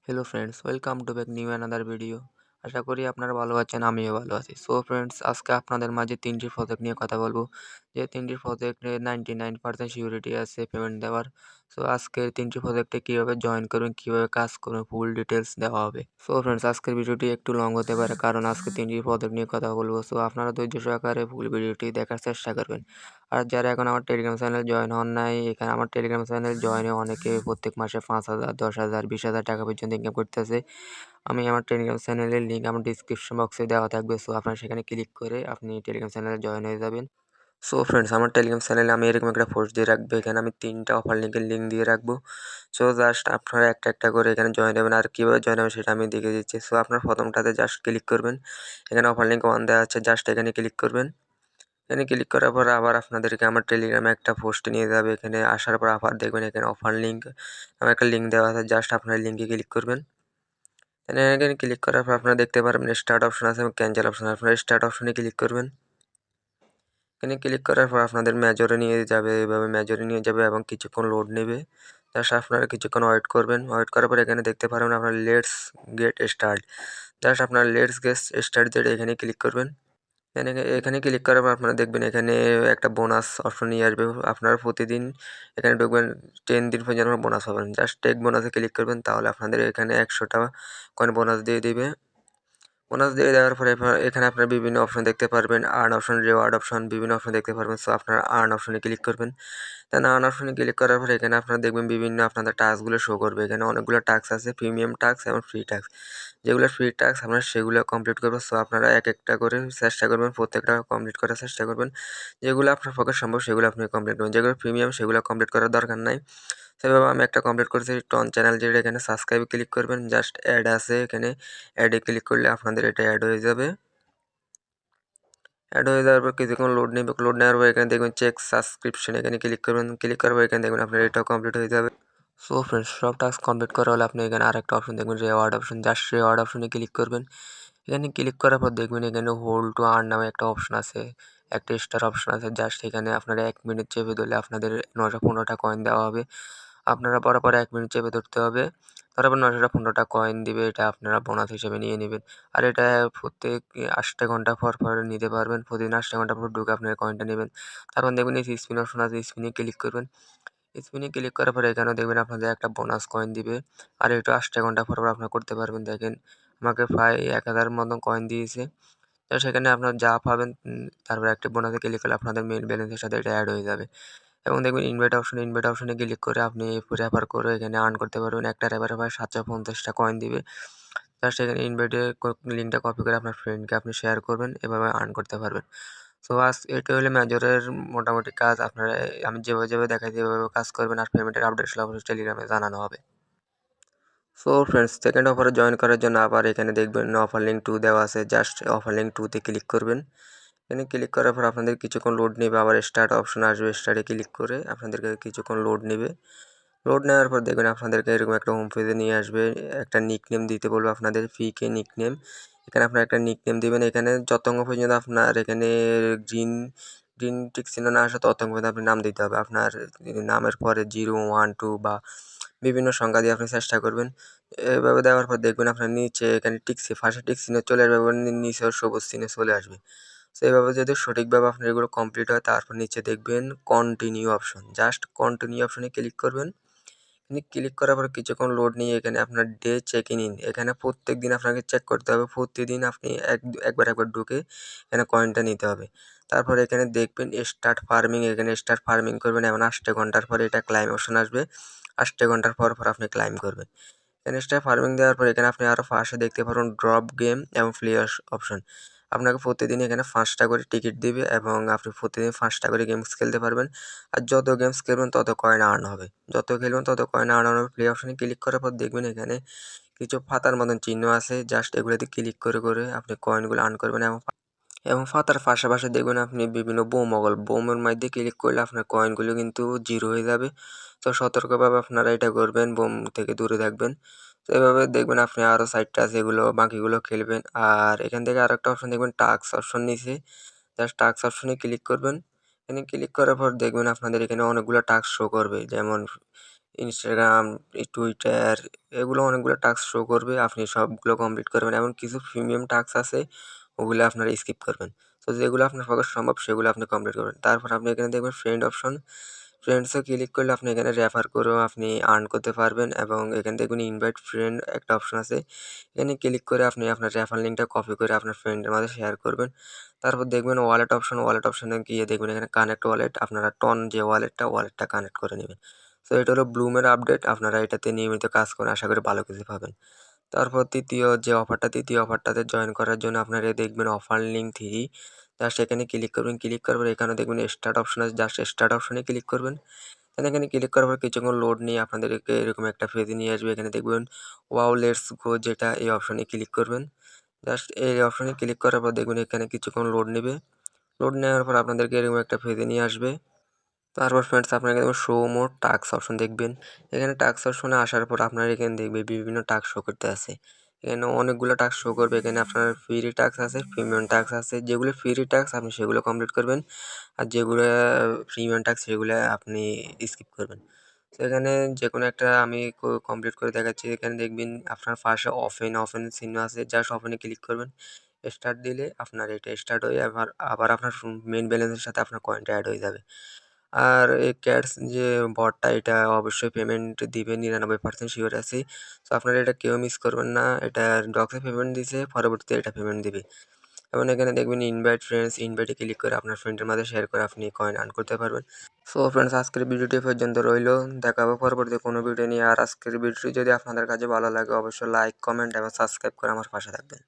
Hello friends, welcome to back new another video. আশা করি আপনারা ভালো আছেন, আমিও ভালো আছি। সো ফ্রেন্ডস, আজকে আপনাদের মাঝে 3টি প্রজেক্ট নিয়ে কথা বলবো। যে 3টি প্রজেক্টে 99% সিউরিটি আছে পেমেন্ট দেওয়ার। সো আজকের 3টি প্রজেক্টে কীভাবে জয়েন করবেন, কীভাবে কাজ করবেন, ফুল ডিটেলস দেওয়া হবে। সো ফ্রেন্ডস, আজকের ভিডিওটি একটু লং হতে পারে কারণ আজকে 3টি প্রজেক্ট নিয়ে কথা বলবো। সো আপনারা ধৈর্য সহকারে ফুল ভিডিওটি দেখার চেষ্টা করবেন। আর যারা এখন আমার টেলিগ্রাম চ্যানেল জয়েন হন নাই, এখানে আমার টেলিগ্রাম চ্যানেল জয়েনে অনেকে প্রত্যেক মাসে 5,000, 10,000, 20,000 টাকা পর্যন্ত ইনকাম করতেছে। আমি আমার টেলিগ্রাম চ্যানেলের লিঙ্ক আমার ডিসক্রিপশন বক্সে দেওয়া থাকবে। সো আপনারা সেখানে ক্লিক করে আপনি টেলিগ্রাম চ্যানেলে জয়েন হয়ে যাবেন। সো ফ্রেন্ডস, আমার টেলিগ্রাম চ্যানেলে আমি এরকম একটা পোস্ট দিয়ে রাখবো। এখানে আমি 3টা অফার লিঙ্কের লিঙ্ক দিয়ে রাখবো। সো জাস্ট আপনারা একটা একটা করে এখানে জয়েন হবেন। আর কীভাবে জয়েন হবেন সেটা আমি দেখিয়ে দিচ্ছি। সো আপনার প্রথমটাতে জাস্ট ক্লিক করবেন। এখানে অফার লিঙ্ক 1 দেওয়া আছে, জাস্ট এখানে ক্লিক করবেন। এখানে ক্লিক করার পর আবার আপনাদেরকে আমার টেলিগ্রামে একটা পোস্টে নিয়ে যাবে। এখানে আসার পর আবার দেখবেন এখানে অফার লিঙ্ক আমার একটা লিঙ্ক দেওয়া আছে, জাস্ট আপনার লিঙ্কে ক্লিক করবেন। এখানে ক্লিক করার পর আপনারা দেখতে পারবেন স্টার্ট অপশন আছে এবং ক্যান্সেল অপশন আছে। আপনারা স্টার্ট অপশনে ক্লিক করবেন। এখানে ক্লিক করার পর আপনাদের মেজরে নিয়ে যাবে, এভাবে মেজরে নিয়ে যাবে এবং কিছুক্ষণ লোড নেবে। জাস্ট আপনারা কিছুক্ষণ ওয়েট করবেন। ওয়েট করার পর এখানে দেখতে পারবেন আপনার লেটস গেট স্টার্ট। জাস্ট আপনার লেটস গেট স্টার্ট যেটা এখানে ক্লিক করবেন। এখানে ক্লিক করার পর আপনারা দেখবেন এখানে একটা বোনাস অপশন নিয়ে আসবে। আপনারা প্রতিদিন এখানে ঢুকবেন, 10 দিন পর্যন্ত বোনাস পাবেন। জাস্ট টেক বোনাসে ক্লিক করবেন, তাহলে আপনাদের এখানে 100 টাকা কয়েন বোনাস দিয়ে দিবে। বোনাস দিয়ে দেওয়ার পরে এখানে আপনার বিভিন্ন অপশন দেখতে পারবেন, আর্ন অপশন, রিওয়ার্ড অপশন, বিভিন্ন অপশন দেখতে পারবেন। সো আপনারা আর্ন অপশনে ক্লিক করবেন। দেন আর্ন অপশনে ক্লিক করার পরে এখানে আপনারা দেখবেন বিভিন্ন আপনাদের টাস্কগুলো শো করবে। এখানে অনেকগুলো টাস্ক আছে, প্রিমিয়াম টাস্ক এবং ফ্রি টাস্ক। যেগুলো ফ্রি টাস্ক আপনারা সেগুলো কমপ্লিট করবেন। সো আপনারা এক একটা করে চেষ্টা করবেন, প্রত্যেকটা কমপ্লিট করার চেষ্টা করবেন। যেগুলো আপনার পক্ষে সম্ভব সেগুলো আপনি কমপ্লিট করবেন। যেগুলো প্রিমিয়াম সেগুলো কমপ্লিট করার দরকার নাই। সেভাবে আমি একটা কমপ্লিট করেছি, টন চ্যানেল, যেটা এখানে সাবস্ক্রাইবে ক্লিক করবেন। জাস্ট অ্যাড আছে, এখানে অ্যাডে ক্লিক করলে আপনাদের এটা অ্যাড হয়ে যাবে। অ্যাড হয়ে যাওয়ার পর কিছুক্ষণ লোড নেবে। লোড নেওয়ার পর এখানে দেখবেন চেক সাবস্ক্রিপশন, এখানে ক্লিক করবেন। ক্লিক করার পর এখানে দেখবেন আপনার এটাও কমপ্লিট হয়ে যাবে। সো ফ্রেন্ডস, সব টাস্ক কমপ্লিট করা হলে আপনি এখানে আরেকটা অপশন দেখবেন, রিওয়ার্ড অপশন। জাস্ট রিওয়ার্ড অপশনে ক্লিক করবেন। এখানে ক্লিক করার পর দেখবেন এখানে হোল্ড টু আর্ন নামে একটা অপশন আছে, একটা স্টার অপশন আছে। জাস্ট এখানে আপনারা 1 মিনিট চেপে ধরলে আপনাদের 915টা কয়েন দেওয়া হবে। আপনারা বরাবর 1 মিনিট চেপে ধরতে হবে। তারপর 915টা কয়েন দিবে, এটা আপনারা বোনাস হিসেবে নিয়ে নেবেন। আর এটা প্রত্যেক 8 ঘন্টা পর পর নিতে পারবেন। প্রতিদিন 8 ঘন্টা পর ঢুকে আপনার কয়েনটা নেবেন। তারপর দেখবেন এই স্পিন অপশন আছে, স্পিনে ক্লিক করবেন। স্পিনে ক্লিক করার পরে এখানেও দেখবেন আপনাদের একটা বোনাস কয়েন দিবে। আর এটা 8 ঘন্টা পর পর আপনারা করতে পারবেন। দেখেন আমাকে প্রায় 1000 মতন কয়েন দিয়েছে। তো সেখানে আপনার যা পাবেন তারপর একটা বোনাসে ক্লিক করলে আপনাদের মেইন ব্যালেন্সের সাথে এটা অ্যাড হয়ে যাবে। এবং দেখবেন ইনভাইট অপশনে ক্লিক করে আপনি রেফার করে এখানে আর্ন করতে পারবেন। একটা রেফারে প্রায় 750টা কয়েন দিবে। জাস্ট এখানে ইনভাইটের লিঙ্কটা কপি করে আপনার ফ্রেন্ডকে আপনি শেয়ার করবেন, এভাবে আর্ন করতে পারবেন। সো এটা হলো মেজরের মোটামুটি কাজ। আপনারা আমি যেভাবে দেখাইছি এভাবে কাজ করবেন। আর পেমেন্টের আপডেট অবশ্যই টেলিগ্রামে জানানো হবে। সো ফ্রেন্ডস, সেকেন্ড অফারে জয়েন করার জন্য আবার এখানে দেখবেন অফার লিঙ্ক 2 দেওয়া আছে। জাস্ট অফার লিঙ্ক 2 তে ক্লিক করবেন। এখানে ক্লিক করার পর আপনাদের কিছুক্ষণ লোড নেবে, আবার স্টার্ট অপশন আসবে। স্টার্টে ক্লিক করে আপনাদেরকে কিছুক্ষণ লোড নেবে। লোড নেওয়ার পর দেখবেন আপনাদেরকে এরকম একটা হোম পেজে নিয়ে আসবে। একটা নিকনেম দিতে বলবে আপনাদের, পিকে নিকনেম। এখানে আপনারা একটা নিকনেম দিবেন। এখানে যতক্ষণ পর্যন্ত আপনার এখানে গ্রিন গ্রিন টিক চিহ্ন না আসে ততক্ষণ পর্যন্ত আপনি নাম দিতে হবে। আপনার নামের পরে 0, 1, 2 বা বিভিন্ন সংখ্যা দিয়ে আপনি চেষ্টা করবেন। এভাবে দেওয়ার পর দেখবেন আপনার নিচে এখানে ফার্স্টে টিক চিহ্ন চলে আসবে এবং নিচেও সবুজ চিহ্ন চলে আসবে। তো এভাবে যদি সঠিকভাবে আপনার এগুলো কমপ্লিট হয়, তারপর নিচে দেখবেন কন্টিনিউ অপশন। জাস্ট কন্টিনিউ অপশনে ক্লিক করবেন। এখানে ক্লিক করার পর কিছুক্ষণ লোড নিয়ে এখানে আপনার ডে চেক ইন। এখানে প্রত্যেক দিন আপনাকে চেক করতে হবে। প্রতিদিন আপনি একবার ঢুকে এখানে কয়েনটা নিতে হবে। তারপর এখানে দেখবেন স্টার্ট ফার্মিং, এখানে স্টার্ট ফার্মিং করবেন। এমন 8 ঘন্টার পরে এটা ক্লাইম অপশন আসবে। 8 ঘন্টার পর আপনি ক্লাইম করবেন। এখানে স্টার্ট ফার্মিং দেওয়ার পর এখানে আপনি আরও পাশে দেখতে পারবেন ড্রপ গেম এবং প্লে অপশন। আপনাকে প্রতিদিন এখানে 5টা করে টিকিট দিবে এবং আপনি প্রতিদিন 5টা করে গেমস খেলতে পারবেন। আর যত গেমস খেলবেন তত কয়েন আর্ন হবে। যত খেলবেন তত কয়েন আর্ন হবে। প্লে অপশনে ক্লিক করার পর দেখবেন এখানে কিছু পাতার মতন চিহ্ন আছে। জাস্ট এগুলোতে ক্লিক করে আপনি কয়েনগুলো আর্ন করবেন। এবং পাতার পাশাপাশি দেখবেন আপনি বিভিন্ন বোমের মধ্যে ক্লিক করলে আপনার কয়েনগুলো কিন্তু জিরো হয়ে যাবে। তো সতর্কভাবে আপনারা এটা করবেন, বোম থেকে দূরে থাকবেন। তো এভাবে দেখবেন আপনি আরও সাইডটা আছে, এগুলো বাকিগুলো খেলবেন। আর এখান থেকে আরেকটা অপশন দেখবেন টাস্ক অপশন নিচে। জাস্ট টাস্ক অপশনে ক্লিক করবেন। এখানে ক্লিক করার পর দেখবেন আপনাদের এখানে অনেকগুলো টাস্ক শো করবে। যেমন ইনস্টাগ্রাম, টুইটার, এগুলো অনেকগুলো টাস্ক শো করবে। আপনি সবগুলো কমপ্লিট করবেন। এমন কিছু প্রিমিয়াম টাস্ক আছে, ওগুলো আপনারা স্কিপ করবেন। তো যেগুলো আপনার পক্ষে সম্ভব সেগুলো আপনি কমপ্লিট করবেন। তারপর আপনি এখানে দেখবেন ফ্রেন্ড অপশন। ফ্রেন্ডসে ক্লিক করলে আপনি এখানে রেফার করেও আপনি আর্ন করতে পারবেন, এবং এখানে দেখবেন ইনভাইট ফ্রেন্ড একটা অপশন আছে। এখানে ক্লিক করে আপনি আপনার রেফার লিঙ্কটা কপি করে আপনার ফ্রেন্ডের মাঝে শেয়ার করবেন। তারপর দেখবেন ওয়ালেট অপশন, ওয়ালেট অপশনে গিয়ে দেখবেন এখানে কানেক্ট ওয়ালেট, আপনারা টন যে ওয়ালেটটা কানেক্ট করে নেবেন। সো এটা হলো ব্লুমের আপডেট। আপনারা এটাতে নিয়মিত কাজ করেন, আশা করি ভালো কিছু পাবেন। তারপর তৃতীয় অফারটাতে জয়েন করার জন্য আপনারা দেখবেন অফার লিঙ্ক 3, জাস্ট এখানে ক্লিক করবেন। ক্লিক করার পর এখানে দেখবেন স্টার্ট অপশন আছে, জাস্ট স্টার্ট অপশনে ক্লিক করবেন। দেন এখানে ক্লিক করার পর কিছুক্ষণ লোড নিয়ে আপনাদেরকে এরকম একটা পেজে নিয়ে আসবে। এখানে দেখবেন ওয়াও লেটস গো, যেটা এই অপশনে ক্লিক করবেন। জাস্ট এই অপশনে ক্লিক করার পর দেখবেন এখানে কিছুক্ষণ লোড নেবে। লোড নেওয়ার পর আপনাদেরকে এরকম একটা পেজে নিয়ে আসবে। তারপর ফ্রেন্ডস আপনারা দেখবেন শো মোর টাস্ক অপশন দেখবেন। এখানে টাস্ক অপশনে আসার পর আপনারা এখানে দেখবে বিভিন্ন টাস্ক শো করতে আছে। এখানে অনেকগুলো টাস্ক শো করবে। এখানে আপনার ফ্রি টাস্ক আছে, প্রিমিয়াম টাস্ক আছে। যেগুলো ফ্রি টাস্ক আপনি সেগুলো কমপ্লিট করবেন, আর যেগুলো প্রিমিয়াম টাস্ক সেগুলো আপনি স্কিপ করবেন। তো এখানে যে কোনো একটা আমি কমপ্লিট করে দেখাচ্ছি। এখানে দেখবেন আপনার পাশে ওপেন চিহ্ন আছে, জাস্ট ওপেনে ক্লিক করবেন। স্টার্ট দিলে আপনার এটা স্টার্ট হয়ে আবার আপনার মেইন ব্যালেন্সের সাথে আপনার কয়েনটা অ্যাড হয়ে যাবে। আর এই ক্যাটস যে বটটা, এটা অবশ্যই পেমেন্ট দিবে, 99% শিওর আছি। সো আপনারা এটা কেউ মিস করবেন না। এটা ডক্সে পেমেন্ট দিছে, পরবর্তীতে এটা পেমেন্ট দিবে। এবং এখানে দেখবেন ইনভাইট ফ্রেন্ডস, ইনভাইটে ক্লিক করে আপনার ফ্রেন্ডের মাঝে শেয়ার করে আপনি কয়েন আর্ন করতে পারবেন। সো ফ্রেন্ডস, আজকের ভিডিওটি পর্যন্ত রইলো। দেখা হবে পরবর্তী কোনো ভিডিও নিয়ে। আর আজকের ভিডিওটি যদি আপনাদের কাছে ভালো লাগে, অবশ্যই লাইক, কমেন্ট এবং সাবস্ক্রাইব করে আমার পাশে থাকবেন।